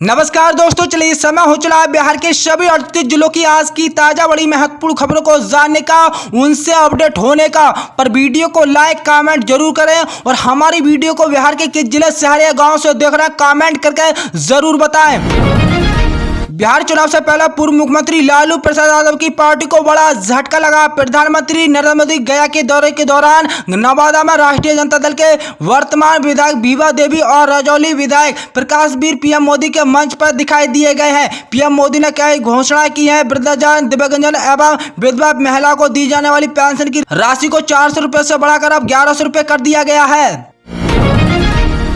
नमस्कार दोस्तों, चलिए समय हो चला है बिहार के सभी 38 जिलों की आज की ताजा बड़ी महत्वपूर्ण खबरों को जानने का, उनसे अपडेट होने का। पर वीडियो को लाइक कमेंट जरूर करें और हमारी वीडियो को बिहार के किस जिले शहर या गांव से देख रहे हैं कमेंट करके जरूर बताएं। बिहार चुनाव से पहले पूर्व मुख्यमंत्री लालू प्रसाद यादव की पार्टी को बड़ा झटका लगा। प्रधानमंत्री नरेंद्र मोदी गया के दौरे के दौरान नवादा में राष्ट्रीय जनता दल के वर्तमान विधायक बीबा देवी और रजौली विधायक प्रकाश वीर पीएम मोदी के मंच पर दिखाई दिए गए हैं। पीएम मोदी ने कई घोषणाएं की हैं। वृद्धजन, दिव्यांगजन एवं विधवा महिला को दी जाने वाली पेंशन की राशि को 400 रुपए से बढ़ाकर अब 1100 रुपए कर दिया गया है।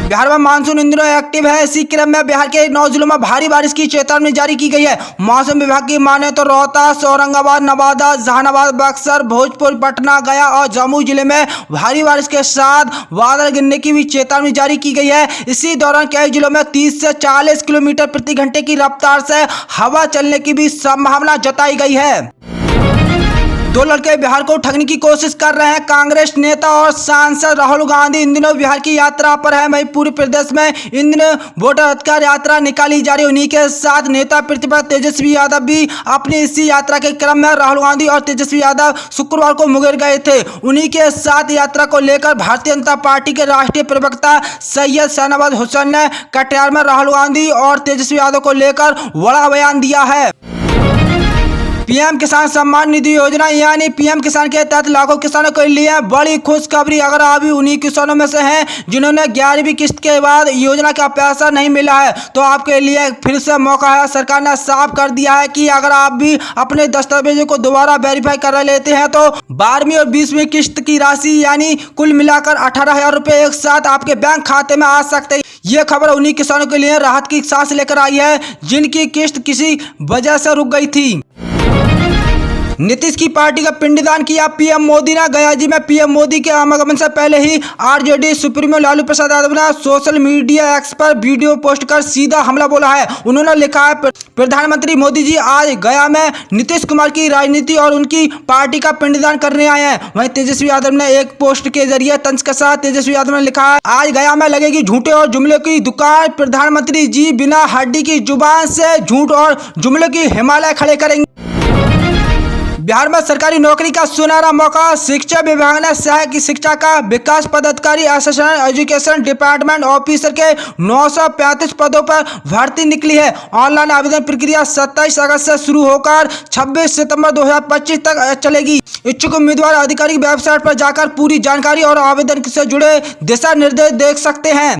बिहार में मानसून इन दिनों एक्टिव है। इसी क्रम में बिहार के 9 जिलों में भारी बारिश की चेतावनी जारी की गई है। मौसम विभाग की माने तो रोहतास, औरंगाबाद, नवादा, जहानाबाद, बक्सर, भोजपुर, पटना, गया और जम्मू जिले में भारी बारिश के साथ बादल गिरने की भी चेतावनी जारी की गई है। इसी दौरान कई जिलों में 30 से 40 किलोमीटर प्रति घंटे की रफ्तार से हवा चलने की भी संभावना जताई गई है। 2 लड़के बिहार को ठगने की कोशिश कर रहे हैं। कांग्रेस नेता और सांसद राहुल गांधी इन दिनों बिहार की यात्रा पर है। वहीं पूरे प्रदेश में इन दिनों वोटर अधिकार यात्रा निकाली जा रही है। उन्हीं के साथ नेता प्रतिपक्ष तेजस्वी यादव भी अपनी इसी यात्रा के क्रम में राहुल गांधी और तेजस्वी यादव शुक्रवार को मुंगेर गए थे। उन्हीं के साथ यात्रा को लेकर भारतीय जनता पार्टी के राष्ट्रीय प्रवक्ता सैयद शाहनवाज हुसैन ने कटिहार में राहुल गांधी और तेजस्वी यादव को लेकर बड़ा बयान दिया है। पीएम किसान सम्मान निधि योजना यानी पीएम किसान के तहत लाखों किसानों के लिए बड़ी खुशखबरी। अगर आप भी उन्हीं किसानों में से हैं जिन्होंने 11वीं किस्त के बाद योजना का पैसा नहीं मिला है, तो आपके लिए फिर से मौका है। सरकार ने साफ कर दिया है कि अगर आप भी अपने दस्तावेजों को दोबारा वेरीफाई कर लेते हैं तो 12वीं और 20वीं किस्त की राशि यानी कुल मिलाकर 18,000 रुपये एक साथ आपके बैंक खाते में आ सकते हैं। ये खबर उन्हीं किसानों के लिए राहत की सांस लेकर आई है जिनकी किस्त किसी वजह से रुक गई थी। नीतीश की पार्टी का पिंडदान किया पीएम मोदी ने। गया जी में पीएम मोदी के आगमन से पहले ही आरजेडी सुप्रीमो लालू प्रसाद यादव ने सोशल मीडिया एक्स पर वीडियो पोस्ट कर सीधा हमला बोला है। उन्होंने लिखा है, प्रधानमंत्री मोदी जी आज गया में नीतीश कुमार की राजनीति और उनकी पार्टी का पिंडदान करने आए हैं। वहीं तेजस्वी यादव ने एक पोस्ट के जरिए तंज के साथ तेजस्वी यादव ने लिखा है, आज गया में लगेगी झूठे और जुमले की दुकान। प्रधानमंत्री जी बिना हड्डी की जुबान से झूठ और जुमले की हिमालय खड़े करेंगे। बिहार में सरकारी नौकरी का सुनहरा मौका। शिक्षा विभाग ने सहायक शिक्षा का विकास पदाधिकारी असिस्टेंट एजुकेशन डिपार्टमेंट ऑफिसर के 935 पदों पर भर्ती निकली है। ऑनलाइन आवेदन प्रक्रिया 27 अगस्त से शुरू होकर 26 सितंबर 2025 तक चलेगी। इच्छुक उम्मीदवार आधिकारिक वेबसाइट पर जाकर पूरी जानकारी और आवेदन से जुड़े दिशा निर्देश देख सकते हैं।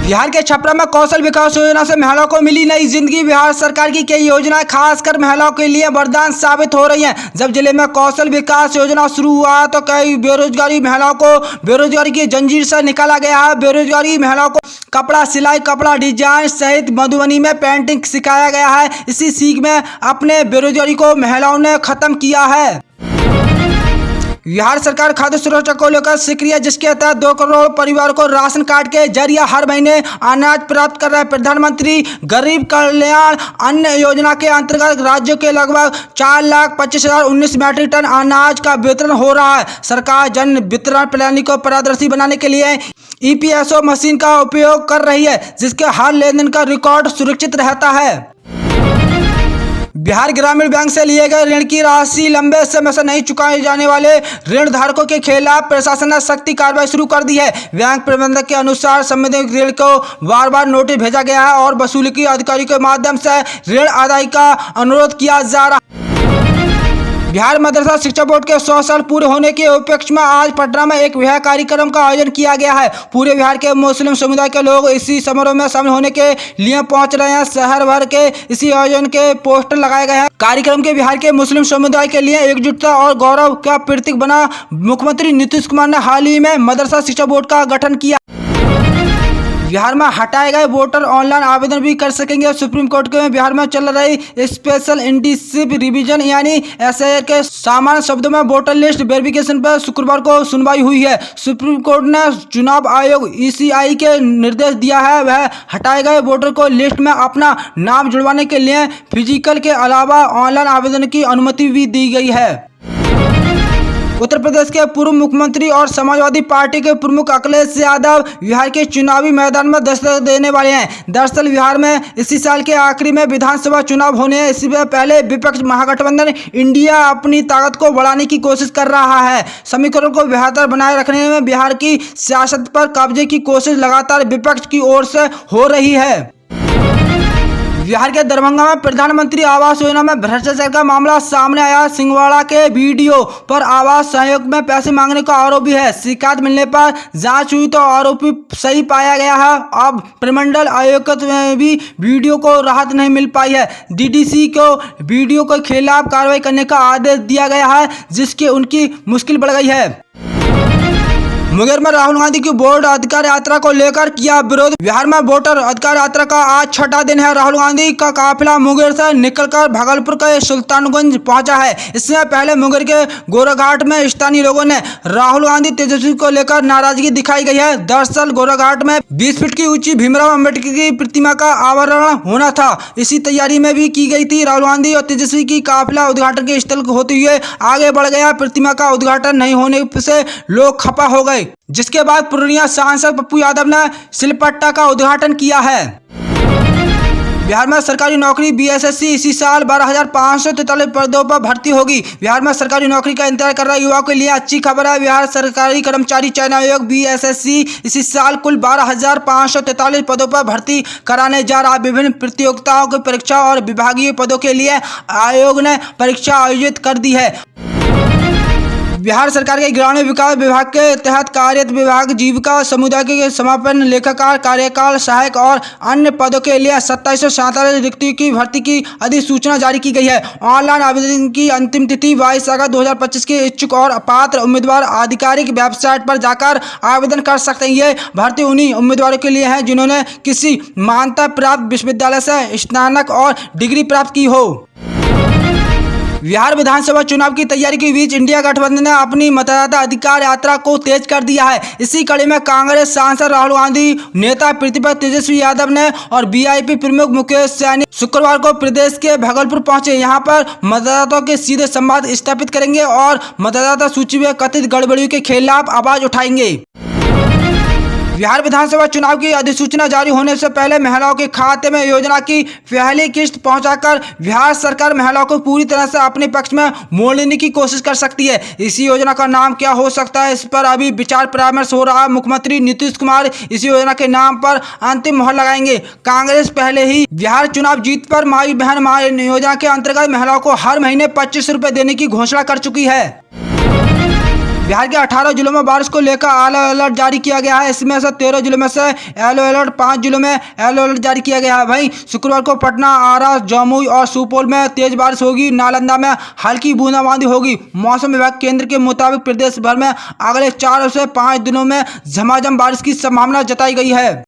बिहार के छपरा में कौशल विकास योजना से महिलाओं को मिली नई जिंदगी। बिहार सरकार की कई योजनाएं खासकर महिलाओं के लिए वरदान साबित हो रही हैं। जब जिले में कौशल विकास योजना शुरू हुआ तो कई बेरोजगारी महिलाओं को बेरोजगारी की जंजीर से निकाला गया है। बेरोजगारी महिलाओं को कपड़ा सिलाई, कपड़ा डिजाइन सहित मधुबनी में पेंटिंग सिखाया गया है। इसी सीख में अपने बेरोजगारी को महिलाओं ने खत्म किया है। बिहार सरकार खाद्य सुरक्षा को लेकर सक्रिय है, जिसके तहत 2 करोड़ परिवार को राशन कार्ड के जरिए हर महीने अनाज प्राप्त कर रहा है। प्रधानमंत्री गरीब कल्याण अन्न योजना के अंतर्गत राज्यों के लगभग 4,25,019 मैट्रिक टन अनाज का वितरण हो रहा है। सरकार जन वितरण प्रणाली को पारदर्शी बनाने के लिए ईपीएसओ मशीन का उपयोग कर रही है, जिसके हर लेनदेन का रिकॉर्ड सुरक्षित रहता है। बिहार ग्रामीण बैंक से लिए गए ऋण की राशि लंबे समय से नहीं चुकाए जाने वाले ऋण धारकों के खिलाफ प्रशासन ने सख्ती कार्रवाई शुरू कर दी है। बैंक प्रबंधक के अनुसार संबंधित ऋण को बार बार नोटिस भेजा गया है और वसूली अधिकारी के माध्यम से ऋण अदायगी का अनुरोध किया जा रहा है। बिहार मदरसा शिक्षा बोर्ड के 100 साल पूरे होने के उपलक्ष्य में आज पटना में एक विवाह कार्यक्रम का आयोजन किया गया है। पूरे बिहार के मुस्लिम समुदाय के लोग इसी समारोह में शामिल होने के लिए पहुंच रहे हैं। शहर भर के इसी आयोजन के पोस्टर लगाए गए हैं। कार्यक्रम के बिहार के मुस्लिम समुदाय के लिए एकजुटता और गौरव का प्रतीक बना। मुख्यमंत्री नीतीश कुमार ने हाल ही में मदरसा शिक्षा बोर्ड का गठन किया। बिहार में हटाए गए वोटर ऑनलाइन आवेदन भी कर सकेंगे। सुप्रीम कोर्ट के बिहार में चल रही स्पेशल इंटेंसिव रिवीजन यानी एसआईआर के सामान्य शब्दों में वोटर लिस्ट वेरिफिकेशन पर शुक्रवार को सुनवाई हुई है। सुप्रीम कोर्ट ने चुनाव आयोग ईसीआई के निर्देश दिया है वह हटाए गए वोटर को लिस्ट में अपना नाम जुड़वाने के लिए फिजिकल के अलावा ऑनलाइन आवेदन की अनुमति भी दी गई है। उत्तर प्रदेश के पूर्व मुख्यमंत्री और समाजवादी पार्टी के प्रमुख अखिलेश यादव बिहार के चुनावी मैदान में दस्तक देने वाले हैं। दरअसल बिहार में इसी साल के आखिरी में विधानसभा चुनाव होने हैं। इससे पहले विपक्ष महागठबंधन इंडिया अपनी ताकत को बढ़ाने की कोशिश कर रहा है। समीकरण को बेहतर बनाए रखने में बिहार की सियासत पर कब्जे की कोशिश लगातार विपक्ष की ओर से हो रही है। बिहार के दरभंगा में प्रधानमंत्री आवास योजना में भ्रष्टाचार का मामला सामने आया। सिंहवाड़ा के वीडियो पर आवास सहयोग में पैसे मांगने का आरोप भी है। शिकायत मिलने पर जांच हुई तो आरोपी सही पाया गया है। अब प्रमंडल आयुक्त में भी वीडियो को राहत नहीं मिल पाई है। डीडीसी को वीडियो के खिलाफ कार्रवाई करने का आदेश दिया गया है, जिसकी उनकी मुश्किल बढ़ गई है। मुंगेर में राहुल गांधी की वोट अधिकार यात्रा को लेकर किया विरोध। बिहार में वोटर अधिकार यात्रा का आज छठा दिन है। राहुल गांधी का काफिला मुंगेर से निकलकर भागलपुर के सुल्तानगंज पहुंचा है। इससे पहले मुंगेर के गोराघाट में स्थानीय लोगों ने राहुल गांधी तेजस्वी को लेकर नाराजगी दिखाई गई है। दरअसल गोराघाट में 20 फीट की ऊंची भीमराव अम्बेडकर की प्रतिमा का अनावरण होना था। इसी तैयारी में भी की गई थी। राहुल गांधी और तेजस्वी की काफिला उद्घाटन के स्थल होते हुए आगे बढ़ गया। प्रतिमा का उद्घाटन नहीं होने से लोग खफा हो गए, जिसके बाद पूर्णिया सांसद पप्पू यादव ने सिलपट्टा का उद्घाटन किया है। बिहार में सरकारी नौकरी बीएसएससी इसी साल 12,543 पदों पर भर्ती होगी। बिहार में सरकारी नौकरी का इंतजार कर रहे युवाओं के लिए अच्छी खबर है। बिहार सरकारी कर्मचारी चयन आयोग बीएसएससी इसी साल कुल 12,543 पदों पर भर्ती कराने जा रहा है। विभिन्न प्रतियोगिताओं की परीक्षा और विभागीय पदों के लिए आयोग ने परीक्षा आयोजित कर दी है। बिहार सरकार के ग्रामीण विकास विभाग के तहत कार्यरत विभाग जीविका समुदाय के समापन लेखाकार कार्यकाल सहायक और अन्य पदों के लिए 2747 रिक्तियों की भर्ती की अधिसूचना जारी की गई है। ऑनलाइन आवेदन की अंतिम तिथि 22 अगस्त 2025 के इच्छुक और पात्र उम्मीदवार आधिकारिक वेबसाइट पर जाकर आवेदन कर सकते हैं। ये भर्ती उन्हीं उम्मीदवारों के लिए है जिन्होंने किसी मान्यता प्राप्त विश्वविद्यालय से स्नातक और डिग्री प्राप्त की हो। बिहार विधानसभा चुनाव की तैयारी के बीच इंडिया गठबंधन ने अपनी मतदाता अधिकार यात्रा को तेज कर दिया है। इसी कड़ी में कांग्रेस सांसद राहुल गांधी, नेता प्रतिपक्ष तेजस्वी यादव ने और वीआईपी प्रमुख मुकेश सैनी शुक्रवार को प्रदेश के भागलपुर पहुंचे। यहां पर मतदाताओं के सीधे संवाद स्थापित करेंगे और मतदाता सूची में कथित गड़बड़ियों के खिलाफ आवाज उठाएंगे। बिहार विधानसभा चुनाव की अधिसूचना जारी होने से पहले महिलाओं के खाते में योजना की पहली किस्त पहुंचाकर बिहार सरकार महिलाओं को पूरी तरह से अपने पक्ष में मोड़ लेने की कोशिश कर सकती है। इसी योजना का नाम क्या हो सकता है, इस पर अभी विचार परामर्श हो रहा है। मुख्यमंत्री नीतीश कुमार इस योजना के नाम पर अंतिम मोहर लगाएंगे। कांग्रेस पहले ही बिहार चुनाव जीत पर माई बहन योजना के अंतर्गत महिलाओं को हर महीने 25 रुपए देने की घोषणा कर चुकी है। बिहार के 18 जिलों में बारिश को लेकर येलो अलर्ट जारी किया गया है। इसमें से 13 जिलों में से येलो अलर्ट, 5 जिलों में येलो अलर्ट जारी किया गया है। वहीं शुक्रवार को पटना, आरा, जमुई और सुपौल में तेज बारिश होगी। नालंदा में हल्की बूंदाबांदी होगी। मौसम विभाग केंद्र के मुताबिक प्रदेश भर में अगले 4 से 5 दिनों में झमाझम बारिश की संभावना जताई गई है।